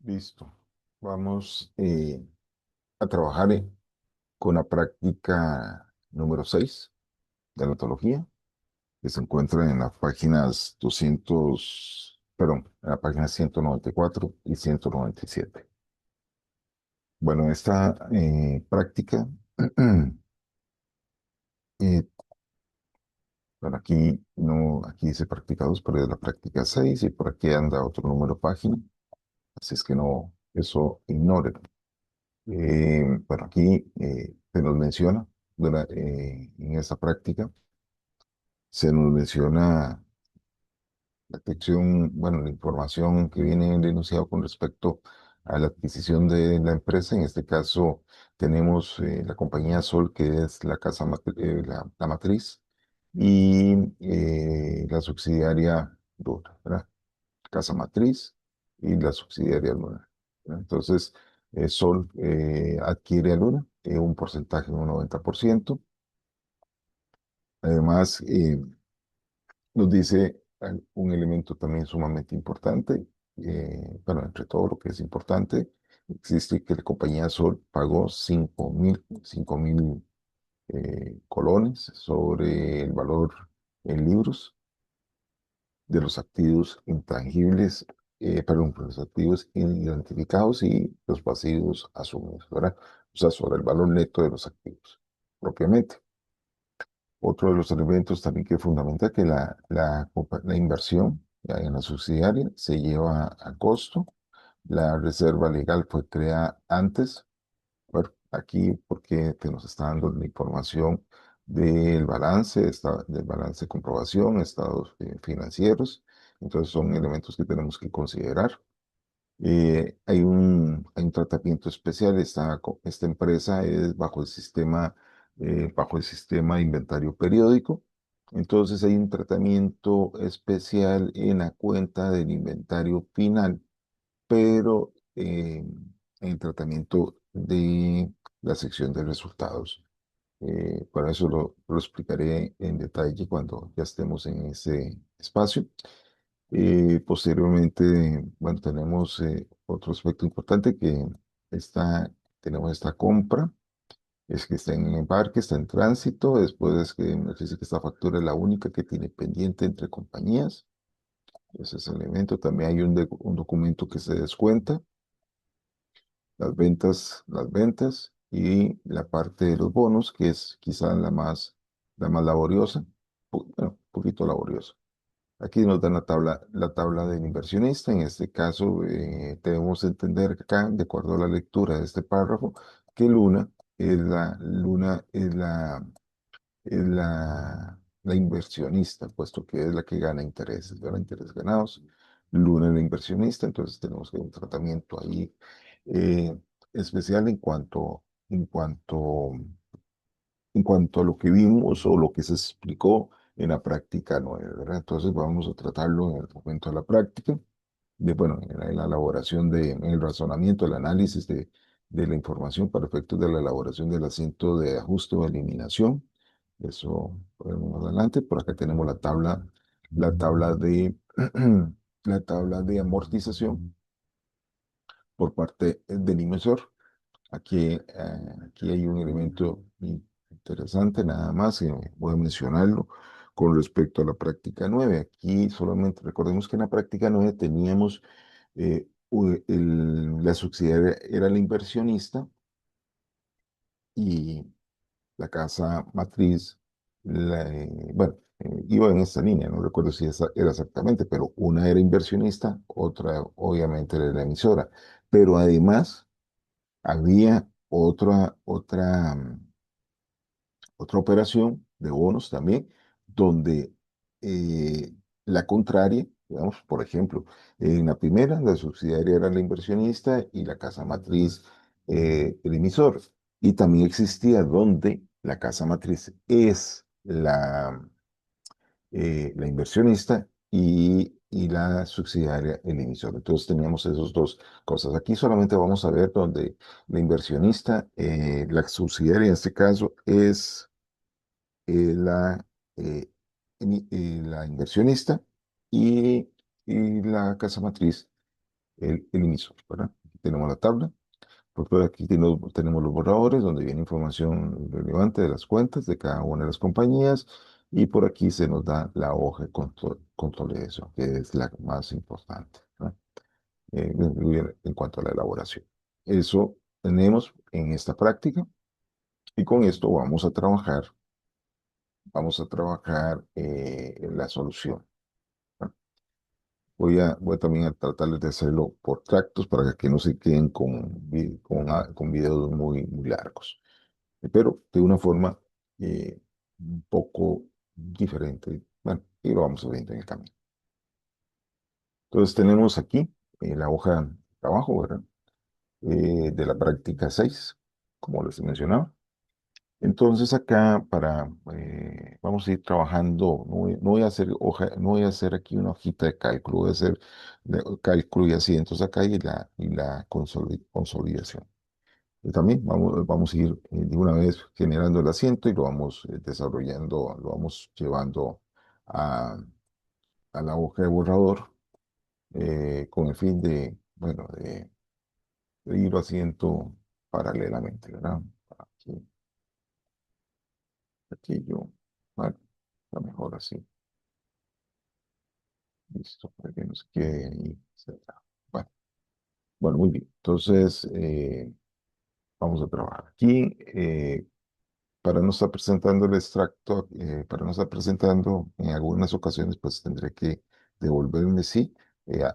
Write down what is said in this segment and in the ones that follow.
Listo. Vamos a trabajar con la práctica número 6 de la ontología, que se encuentra en las páginas 200, perdón, en la página 194 y 197. Bueno, esta práctica, eh, bueno, aquí no, aquí dice práctica 2, pero es la práctica 6 y por aquí anda otro número de página, así es que no, eso ignore. Bueno, aquí se nos menciona, en esta práctica, se nos menciona la sección, bueno, la información que viene en el enunciado con respecto a la adquisición de la empresa. En este caso, tenemos la compañía Sol, que es la la matriz, y la subsidiaria Luna, ¿verdad? Casa matriz y la subsidiaria Luna, ¿verdad? Entonces, Sol adquiere a Luna un porcentaje de un 90%. Además, nos dice un elemento también sumamente importante. Bueno, entre todo lo que es importante, existe que la compañía Sol pagó 5.000 colones sobre el valor en libros de los activos intangibles, perdón, los activos identificados y los pasivos asumidos, ¿verdad? O sea, sobre el valor neto de los activos, propiamente. Otro de los elementos también que es fundamental que la inversión ya en la subsidiaria se lleva a costo. La reserva legal fue creada antes. Bueno, aquí porque te nos está dando la información del balance, del balance de comprobación, estados financieros. Entonces son elementos que tenemos que considerar. Hay un tratamiento especial. Esta empresa es bajo el sistema de inventario periódico. Entonces hay un tratamiento especial en la cuenta del inventario final, pero en el tratamiento de la sección de resultados. Para eso lo explicaré en detalle cuando ya estemos en ese espacio. Posteriormente, bueno, tenemos otro aspecto importante que está, tenemos esta compra, es que está en embarque, está en tránsito, después es que nos dice que esta factura es la única que tiene pendiente entre compañías. Ese es el elemento. También hay un documento que se descuenta, las ventas y la parte de los bonos, que es quizá la más laboriosa, bueno, un poquito laboriosa. Aquí nos dan la tabla del inversionista. En este caso, debemos entender acá, de acuerdo a la lectura de este párrafo, que Luna es la inversionista, puesto que es la que gana intereses, gana intereses ganados. Luna es la inversionista, entonces tenemos que un tratamiento ahí eh, especial en cuanto a lo que vimos o lo que se explicó en la práctica 9, ¿verdad? Entonces vamos a tratarlo en el momento de la práctica, bueno, en la elaboración en el razonamiento, el análisis de la información para efectos de la elaboración del asiento de ajuste o eliminación. Eso podemos más adelante. Por acá tenemos la tabla de, la tabla de amortización por parte del emisor. Aquí hay un elemento interesante, nada más, que voy a mencionarlo con respecto a la práctica 9. Aquí solamente recordemos que en la práctica 9 teníamos la subsidiaria era la inversionista y la casa matriz, bueno, iba en esta línea, no recuerdo si esa era exactamente, pero una era inversionista, otra obviamente era la emisora, pero además había otra operación de bonos también, donde eh, la contraria, digamos, por ejemplo, en la primera, la subsidiaria era la inversionista y la casa matriz el emisor. Y también existía donde la casa matriz es la inversionista y la subsidiaria el emisor. Entonces teníamos esas dos cosas. Aquí solamente vamos a ver donde la inversionista, la subsidiaria en este caso es la, eh, la inversionista y, y la casa matriz, el emisor, ¿verdad? tenemos la tabla. Por aquí tenemos los borradores donde viene información relevante de las cuentas de cada una de las compañías y por aquí se nos da la hoja de consolidación, que es la más importante, ¿no? En cuanto a la elaboración. Eso tenemos en esta práctica y con esto vamos a trabajar en la solución, ¿no? Voy también a tratar de hacerlo por tractos para que no se queden con videos muy largos, pero de una forma un poco diferente. Bueno, y lo vamos a ver en el camino. Entonces tenemos aquí la hoja de trabajo, ¿verdad? De la práctica 6 como les mencionaba. Entonces acá vamos a ir trabajando, no voy a hacer no voy a hacer aquí una hojita de cálculo, voy a hacer cálculo y así, entonces acá y la consolidación. Y también vamos a ir de una vez generando el asiento y lo vamos desarrollando, lo vamos llevando a, a la hoja de borrador con el fin bueno, de irlo haciendo paralelamente, ¿verdad? Aquí, aquí yo, bueno, a lo mejor así, listo, para que nos quede ahí cerca. Bueno, bueno, muy bien. Entonces, vamos a trabajar aquí. Para no estar presentando el extracto, para no estar presentando en algunas ocasiones, pues tendré que devolverme, sí,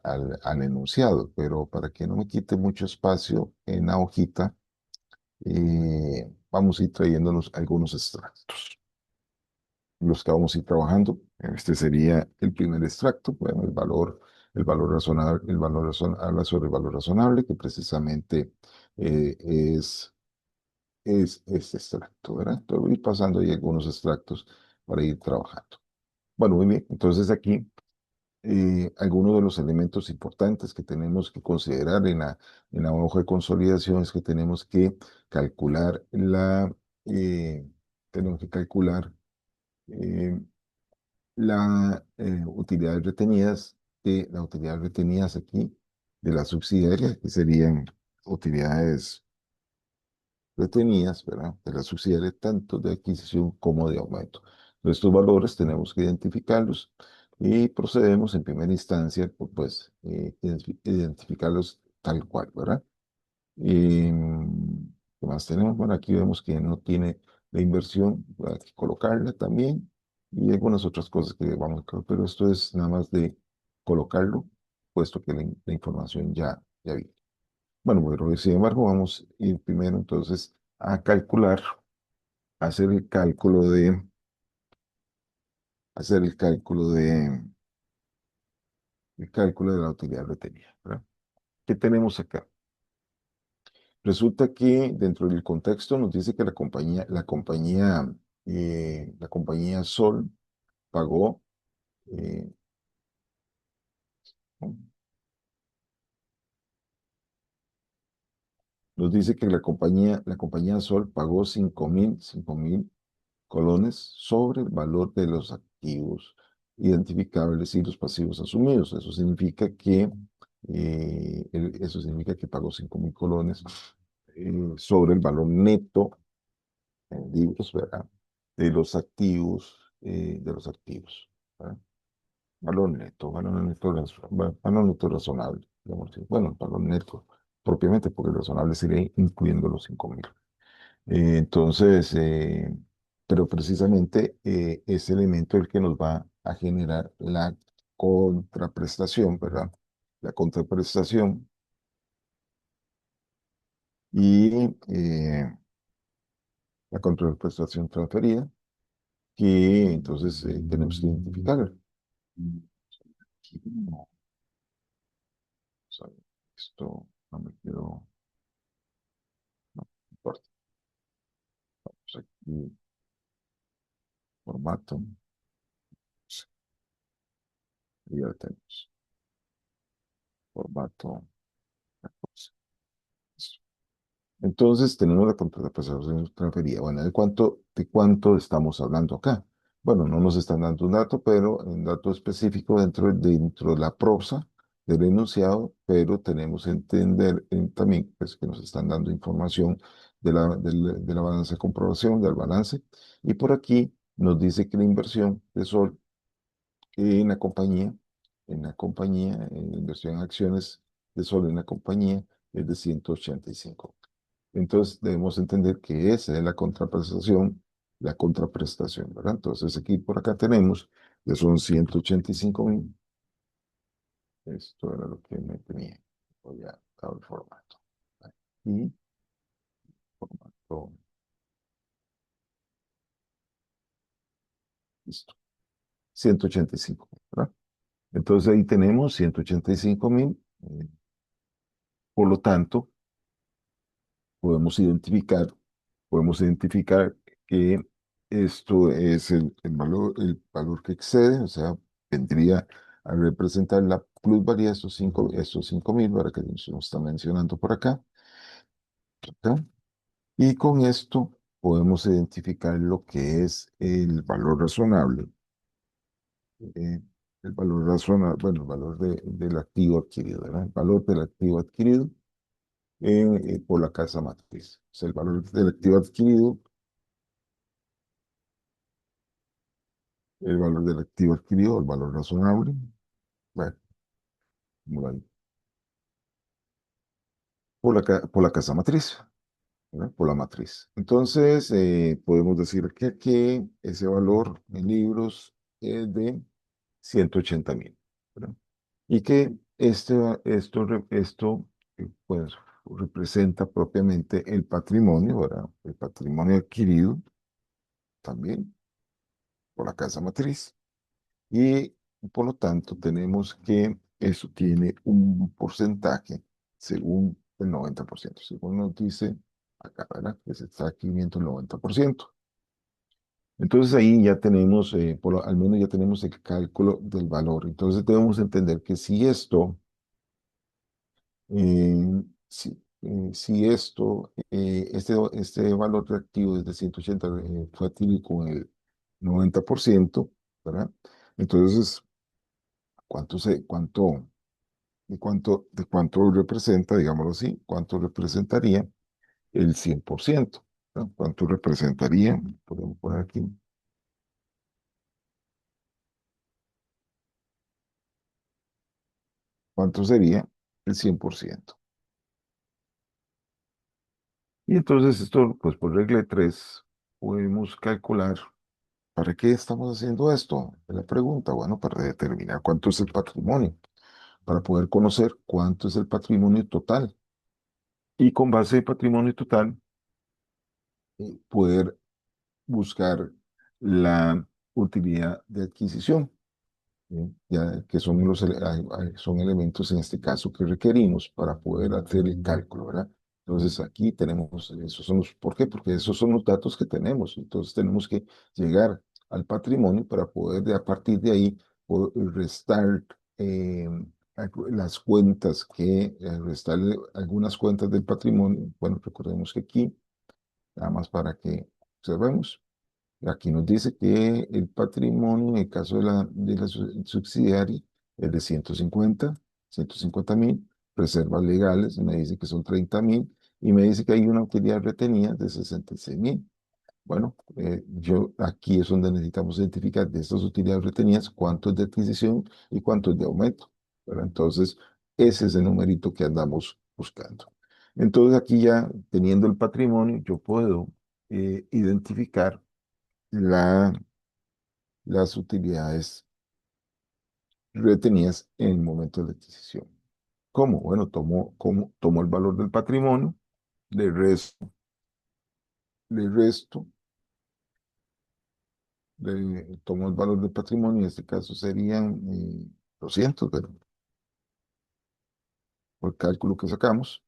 al enunciado, pero para que no me quite mucho espacio en la hojita, vamos a ir trayéndonos algunos extractos. Los que vamos a ir trabajando, este sería el primer extracto, bueno, el valor razonable, habla sobre el valor razonable, que precisamente eh, es es este extracto, ¿verdad? Entonces voy a ir pasando ahí algunos extractos para ir trabajando. Bueno, muy bien. Entonces aquí algunos de los elementos importantes que tenemos que considerar en la hoja de consolidación es que calcular eh, tenemos que calcular eh, utilidades retenidas, las utilidades retenidas aquí de las subsidiarias, que serían utilidades retenidas, ¿verdad? De las subsidiarias tanto de adquisición como de aumento. Estos valores tenemos que identificarlos y procedemos en primera instancia, pues, identificarlos tal cual, ¿verdad? ¿Qué más tenemos? Bueno, aquí vemos que no tiene la inversión, hay que colocarla también y algunas otras cosas que vamos a colocar, pero esto es nada más de colocarlo, puesto que la información ya viene. Bueno, pero sin embargo, vamos a ir primero entonces a calcular, a hacer el cálculo de la utilidad retenida, ¿verdad? ¿Qué tenemos acá? Resulta que dentro del contexto nos dice que la compañía Sol pagó, eh, ¿no? Nos dice que la compañía Sol pagó cinco mil colones sobre el valor de los activos identificables y los pasivos asumidos. Eso significa que pagó 5.000 colones sobre el valor neto en libros, ¿verdad? De los activos, ¿verdad? Valor neto razonable, digamos así. Bueno, valor neto propiamente, porque el razonable sería incluyendo los 5.000. Entonces, pero precisamente ese elemento es el que nos va a generar la contraprestación, ¿verdad? La contraprestación y la contraprestación transferida, que entonces tenemos que identificar. Aquí no, o sea, esto no me quedó, no importa. Vamos aquí, formato, y ya lo tenemos. Formato. Entonces tenemos la contraprestación transferida. Bueno, ¿de cuánto estamos hablando acá? Bueno, no nos están dando un dato, pero un dato específico dentro de la prosa del enunciado, pero tenemos que entender también pues, que nos están dando información de la balanza de comprobación, del balance, y por aquí nos dice que la inversión de Sol en la compañía, la inversión en acciones de Sol en la compañía es de 185. Entonces debemos entender que esa es la contraprestación, ¿verdad? Entonces aquí por acá tenemos que son 185.000. Esto era lo que me tenía. Voy a dar el formato. Y formato, listo. 185, ¿verdad? Entonces ahí tenemos 185.000. Por lo tanto, podemos identificar, podemos identificar que esto es el valor que excede, o sea, vendría a representar la plusvalía de estos 5.000, para que nos está mencionando por acá, acá. Y con esto podemos identificar lo que es valor razonable, eh, el valor razonable, bueno, el valor del activo adquirido, ¿verdad? El valor del activo adquirido por la casa matriz. O sea, el valor del activo adquirido, el valor del activo adquirido, el valor razonable, bueno, bueno, por la casa matriz, ¿verdad? Por la matriz. Entonces, podemos decir que aquí ese valor en libros es de 180.000, ¿verdad? Y que esto pues, representa propiamente el patrimonio, ¿verdad? El patrimonio adquirido también por la casa matriz. Y por lo tanto, tenemos que eso tiene un porcentaje según el 90%, según nos dice acá, ¿verdad? Que se está aquí viendo el 90%. Entonces ahí ya tenemos, al menos ya tenemos el cálculo del valor. Entonces debemos entender que si esto, si esto, este valor reactivo desde 180 fue adquirido con el 90%, ¿verdad? Entonces, de cuánto representa, digámoslo así, cuánto representaría el 100%, ¿no? ¿Cuánto representaría? Podemos poner aquí, ¿cuánto sería el 100%? Y entonces esto, pues por regla de tres, podemos calcular, ¿para qué estamos haciendo esto? Es la pregunta, bueno, para determinar cuánto es el patrimonio, para poder conocer cuánto es el patrimonio total. Y con base de patrimonio total, poder buscar la utilidad de adquisición. ¿Sí? Ya que son son elementos en este caso que requerimos para poder hacer el cálculo, ¿verdad? Entonces aquí tenemos, esos son ¿por qué? Porque esos son los datos que tenemos. Entonces tenemos que llegar al patrimonio para poder a partir de ahí restar las cuentas restar algunas cuentas del patrimonio. Bueno, recordemos que aquí, nada más para que observemos. Aquí nos dice que el patrimonio, en el caso de la subsidiaria, es de 150.000, reservas legales, me dice que son 30.000, y me dice que hay una utilidad retenida de 66.000. Bueno, yo aquí es donde necesitamos identificar de estas utilidades retenidas cuánto es de adquisición y cuánto es de aumento, ¿verdad? Entonces, ese es el numerito que andamos buscando. Entonces, aquí ya teniendo el patrimonio, yo puedo identificar la, las utilidades retenidas en el momento de la adquisición. ¿Cómo? Bueno, tomo el valor del patrimonio, le resto, tomo el valor del patrimonio, en este caso serían 200, ¿verdad? Por el cálculo que sacamos.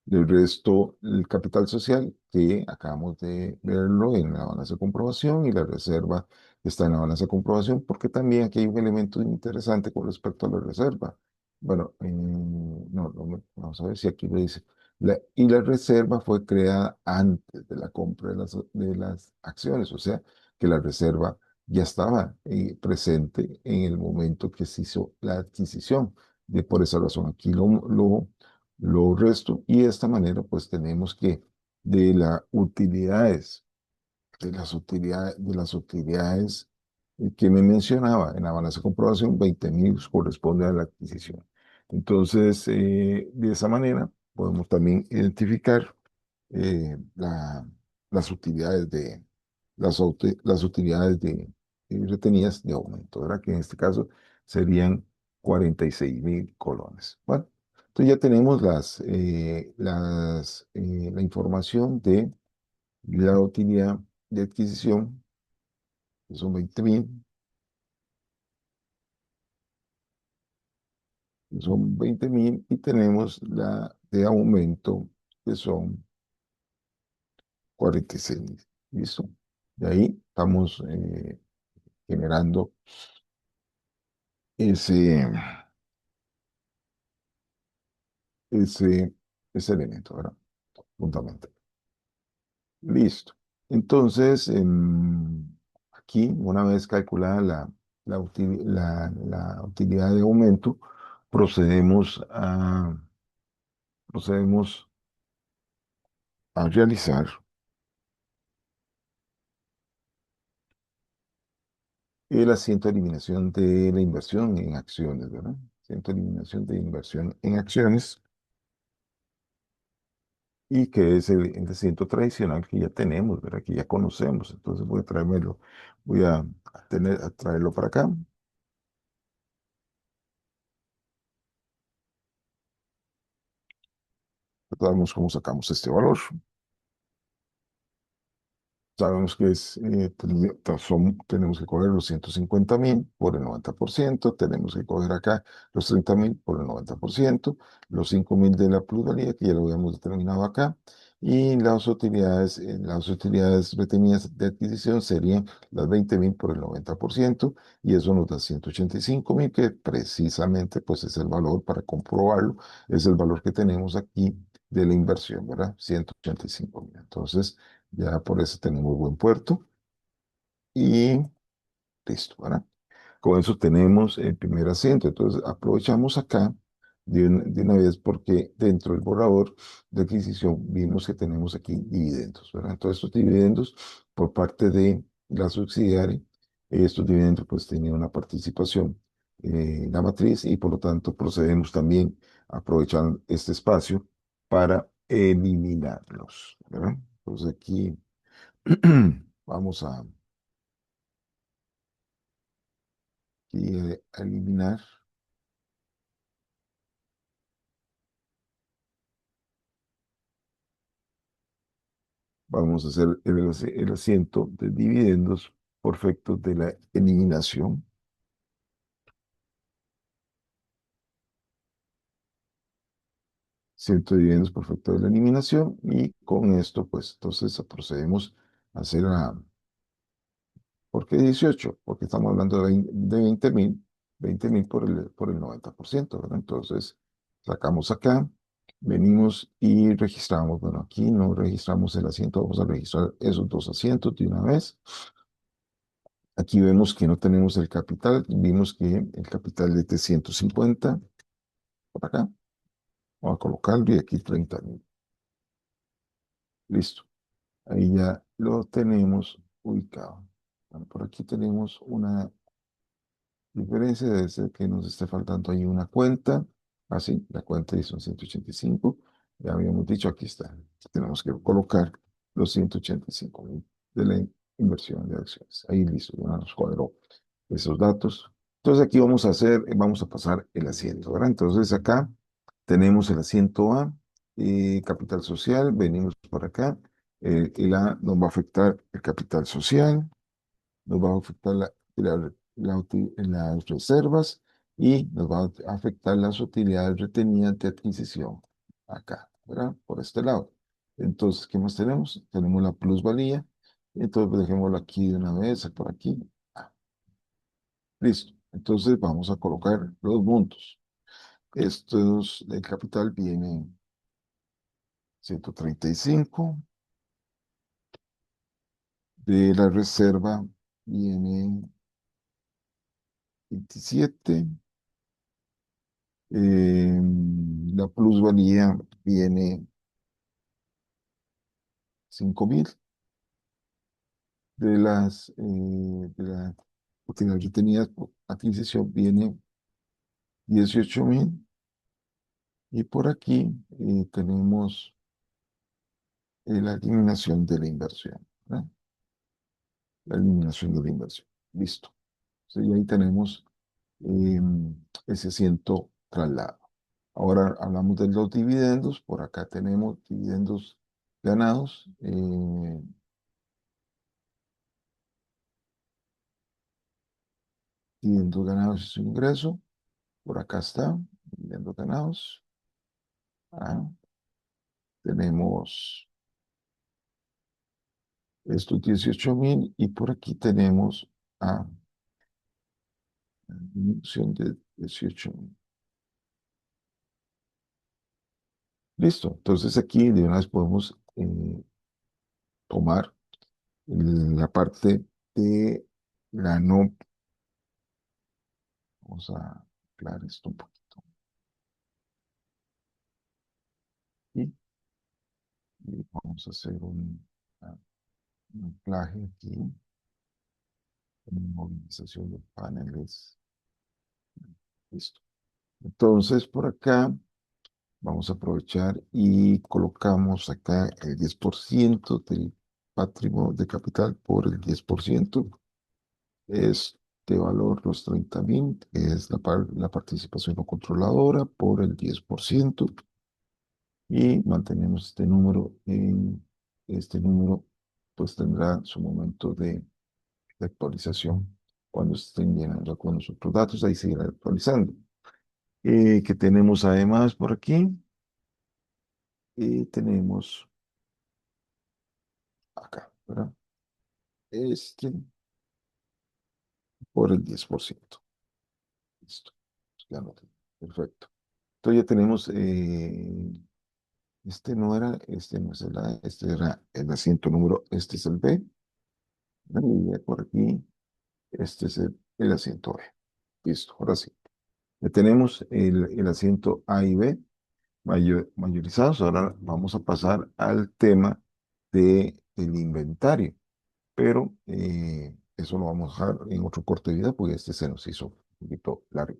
Del resto, el capital social, que acabamos de verlo en la balanza de comprobación, y la reserva está en la balanza de comprobación, porque también aquí hay un elemento interesante con respecto a la reserva. Bueno, no, vamos a ver si aquí lo dice. Y la reserva fue creada antes de la compra de las acciones, o sea que la reserva ya estaba presente en el momento que se hizo la adquisición. por esa razón aquí lo resto y de esta manera pues tenemos que de las utilidades de las utilidades que me mencionaba en la balanza de comprobación, 20.000 corresponde a la adquisición. Entonces, de esa manera podemos también identificar eh, la- las utilidades las utilidades retenidas de aumento, ¿verdad? Que en este caso serían 46.000 colones. Bueno, entonces ya tenemos la información de la utilidad de adquisición, que son 20.000, y tenemos la de aumento, que son 46.000. ¿Listo? De ahí estamos generando ese, ese, ese elemento, ¿verdad? Fundamental. Listo. Entonces, aquí, una vez calculada la utilidad de aumento, procedemos a, procedemos a realizar el asiento de eliminación de la inversión en acciones, ¿verdad? Asiento de eliminación de inversión en acciones y que es el asiento tradicional que ya tenemos, ¿verdad? Que ya conocemos. Entonces voy a traerlo para acá. Vamos cómo sacamos este valor. Sabemos que tenemos que coger los 150.000 por el 90%, tenemos que coger acá los 30.000 por el 90%, los 5.000 de la plusvalía, que ya lo habíamos determinado acá, y las utilidades retenidas de adquisición serían las 20.000 por el 90%, y eso nos da 185.000, que precisamente pues es el valor para comprobarlo, es el valor que tenemos aquí de la inversión, ¿verdad? 185.000. Entonces, ya por eso tenemos buen puerto y listo, ¿verdad? Con eso tenemos el primer asiento. Entonces aprovechamos acá de una vez porque dentro del borrador de adquisición vimos que tenemos aquí dividendos, ¿verdad? Entonces estos dividendos por parte de la subsidiaria, estos dividendos pues tenían una participación en la matriz y por lo tanto procedemos también a aprovechar este espacio para eliminarlos, ¿verdad? Entonces aquí vamos a eliminar. Vamos a hacer el asiento de dividendos por efectos de la eliminación. Asiento de dividendos por efecto de la eliminación. Y con esto, pues, entonces procedemos a hacer ¿por qué 18? Porque estamos hablando de 20.000 por el 90%, ¿verdad? Entonces, sacamos acá, venimos y registramos. Bueno, aquí no registramos el asiento, vamos a registrar esos dos asientos de una vez. Aquí vemos que no tenemos el capital, vimos que el capital es de 150, por acá, vamos a colocarlo y aquí 30.000. Listo, ahí ya lo tenemos ubicado. Bueno, por aquí tenemos una diferencia, debe ser que nos esté faltando ahí una cuenta. Así, la cuenta y son 185. Ya habíamos dicho, aquí está. Tenemos que colocar los 185.000 de la inversión de acciones. Ahí listo, ya nos cuadró esos datos. Entonces aquí vamos a pasar el asiento, ¿verdad? Entonces acá tenemos el asiento A, capital social, venimos por acá. El A nos va a afectar el capital social, nos va a afectar las reservas y nos va a afectar las utilidades retenidas de adquisición acá, ¿verdad? Por este lado. Entonces, ¿qué más tenemos? Tenemos la plusvalía. Entonces, pues, dejémoslo aquí de una vez, por aquí. Ah, listo. Entonces, vamos a colocar los montos. Estos del capital vienen 135, de la reserva vienen 27 La plusvalía viene 5.000 de la utilidad retenida por adquisición viene 18.000 y por aquí tenemos la eliminación de la inversión, ¿verdad? La eliminación de la inversión. Listo. Entonces, y ahí tenemos ese ciento traslado. Ahora hablamos de los dividendos. Por acá tenemos dividendos ganados. Dividendos ganados es un ingreso. Por acá está. Dividendos ganados. Ah, tenemos estos 18.000 y por aquí tenemos ah, disminución de 18.000. Listo. Entonces aquí de una vez podemos tomar la parte de la no. Vamos a aclarar esto un poquito. Y, y vamos a hacer ah, un anclaje aquí, una movilización de paneles. Listo. Entonces, por acá vamos a aprovechar y colocamos acá el 10% del patrimonio de capital por el 10%. Este valor, los 30.000, es la participación no controladora por el 10%. Y mantenemos este número este número pues tendrá su momento de actualización cuando estén llenando con los otros datos, ahí seguirá actualizando. Que tenemos además por aquí, tenemos acá, ¿verdad? Este por el 10%. Listo. Ya lo tengo. Perfecto. Entonces ya tenemos, este no es el A, este era el asiento número, este es el B, ¿verdad? Y ya por aquí, este es el asiento B. Listo, ahora sí. Ya tenemos el asiento A y B mayorizados. Ahora vamos a pasar al tema del inventario. Pero eso lo vamos a dejar en otro corte de vida porque este se nos hizo un poquito largo.